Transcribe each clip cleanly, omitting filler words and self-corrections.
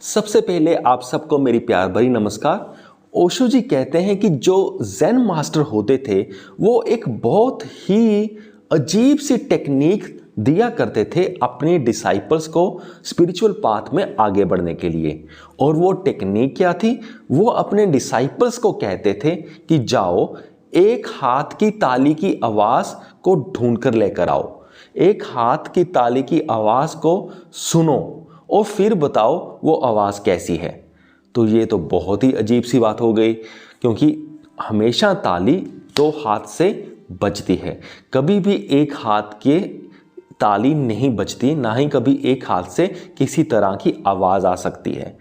सबसे पहले आप सबको मेरी प्यार भरी नमस्कार। ओशो जी कहते हैं कि जो ज़ेन मास्टर होते थे वो एक बहुत ही अजीब सी टेक्निक दिया करते थे अपने डिसाइपल्स को स्पिरिचुअल पाथ में आगे बढ़ने के लिए। और वो टेक्निक क्या थी? वो अपने डिसाइपल्स को कहते थे कि जाओ एक हाथ की ताली की आवाज़ को ढूंढ कर लेकर आओ, एक हाथ की ताली की आवाज़ को सुनो और फिर बताओ वो आवाज़ कैसी है। तो ये तो बहुत ही अजीब सी बात हो गई, क्योंकि हमेशा ताली दो हाथ से बजती है, कभी भी एक हाथ के ताली नहीं बजती, ना ही कभी एक हाथ से किसी तरह की आवाज़ आ सकती है।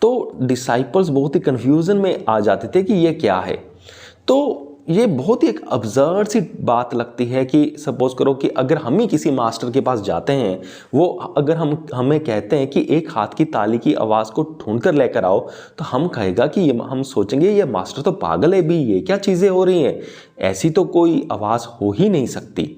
तो डिसाइपल्स बहुत ही कन्फ्यूज़न में आ जाते थे कि ये क्या है। तो ये बहुत ही एक अब्जर्ड सी बात लगती है कि सपोज करो कि अगर हम ही किसी मास्टर के पास जाते हैं, वो अगर हमें कहते हैं कि एक हाथ की ताली की आवाज़ को ढूंढ कर लेकर आओ, तो हम कहेगा कि हम सोचेंगे ये मास्टर तो पागल है भी, ये क्या चीज़ें हो रही हैं, ऐसी तो कोई आवाज़ हो ही नहीं सकती।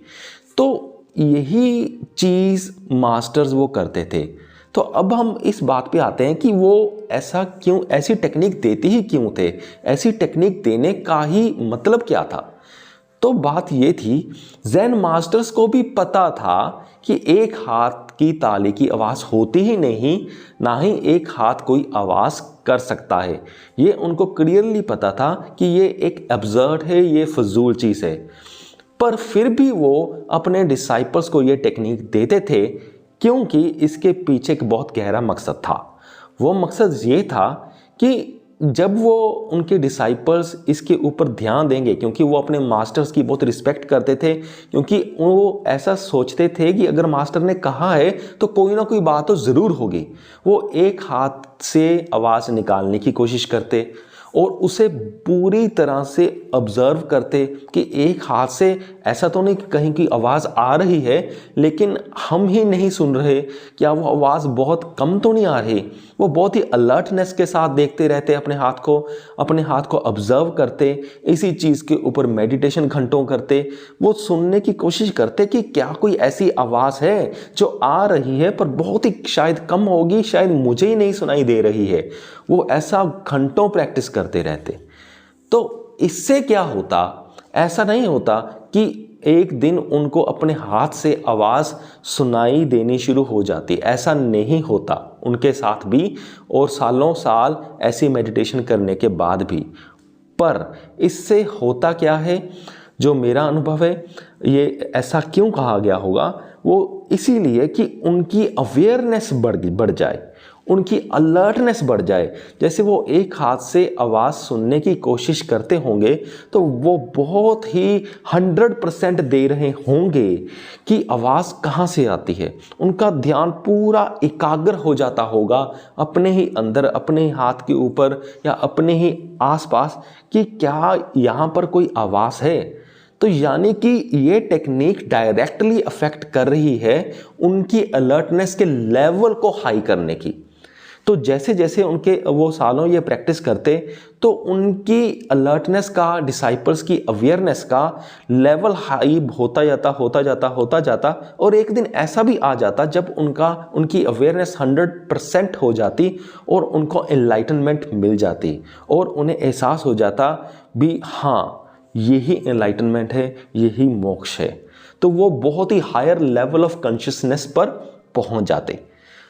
तो यही चीज़ मास्टर्स वो करते थे। तो अब हम इस बात पे आते हैं कि वो ऐसा क्यों, ऐसी टेक्निक देते ही क्यों थे, ऐसी टेक्निक देने का ही मतलब क्या था? तो बात ये थी, ज़ेन मास्टर्स को भी पता था कि एक हाथ की ताली की आवाज़ होती ही नहीं, ना ही एक हाथ कोई आवाज़ कर सकता है। ये उनको क्लियरली पता था कि ये एक एब्सर्ड है, ये फजूल चीज़ है। पर फिर भी वो अपने डिसाइपल्स को ये टेक्निक देते थे, क्योंकि इसके पीछे एक बहुत गहरा मकसद था। वो मकसद ये था कि जब वो उनके डिसाइपल्स इसके ऊपर ध्यान देंगे, क्योंकि वो अपने मास्टर्स की बहुत रिस्पेक्ट करते थे, क्योंकि वो ऐसा सोचते थे कि अगर मास्टर ने कहा है तो कोई ना कोई बात तो ज़रूर होगी। वो एक हाथ से आवाज़ निकालने की कोशिश करते और उसे पूरी तरह से ऑब्ज़र्व करते कि एक हाथ से ऐसा तो नहीं कि कहीं की आवाज़ आ रही है लेकिन हम ही नहीं सुन रहे, क्या वो आवाज़ बहुत कम तो नहीं आ रही। वो बहुत ही अलर्टनेस के साथ देखते रहते अपने हाथ को ऑब्ज़र्व करते, इसी चीज़ के ऊपर मेडिटेशन घंटों करते। वो सुनने की कोशिश करते कि क्या कोई ऐसी आवाज़ है जो आ रही है पर बहुत ही शायद कम होगी, शायद मुझे ही नहीं सुनाई दे रही है। वो ऐसा घंटों प्रैक्टिस करते रहते। तो इससे क्या होता? ऐसा नहीं होता कि एक दिन उनको अपने हाथ से आवाज़ सुनाई देनी शुरू हो जाती, ऐसा नहीं होता उनके साथ भी, और सालों साल ऐसी मेडिटेशन करने के बाद भी। पर इससे होता क्या है, जो मेरा अनुभव है, ये ऐसा क्यों कहा गया होगा, वो इसीलिए कि उनकी अवेयरनेस बढ़ जाए, उनकी अलर्टनेस बढ़ जाए। जैसे वो एक हाथ से आवाज़ सुनने की कोशिश करते होंगे तो वो बहुत ही 100% दे रहे होंगे कि आवाज़ कहाँ से आती है। उनका ध्यान पूरा एकाग्र हो जाता होगा अपने ही अंदर, अपने हाथ के ऊपर या अपने ही आसपास कि क्या यहाँ पर कोई आवाज़ है। तो यानी कि ये टेक्निक डायरेक्टली अफेक्ट कर रही है उनकी अलर्टनेस के लेवल को हाई करने की। तो जैसे जैसे उनके वो सालों ये प्रैक्टिस करते तो उनकी अलर्टनेस का, डिसाइपल्स की अवेयरनेस का लेवल हाई होता जाता और एक दिन ऐसा भी आ जाता जब उनकी अवेयरनेस 100% हो जाती और उनको एनलाइटनमेंट मिल जाती और उन्हें एहसास हो जाता भी, हाँ यही एनलाइटनमेंट है, यही मोक्ष है। तो वो बहुत ही हायर लेवल ऑफ कॉन्शियसनेस पर पहुंच जाते।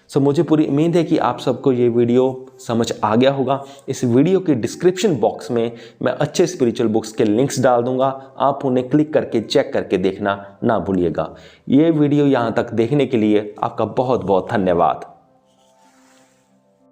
सो मुझे पूरी उम्मीद है कि आप सबको ये वीडियो समझ आ गया होगा। इस वीडियो के डिस्क्रिप्शन बॉक्स में मैं अच्छे स्पिरिचुअल बुक्स के लिंक्स डाल दूंगा, आप उन्हें क्लिक करके चेक करके देखना ना भूलिएगा। ये वीडियो यहाँ तक देखने के लिए आपका बहुत बहुत धन्यवाद।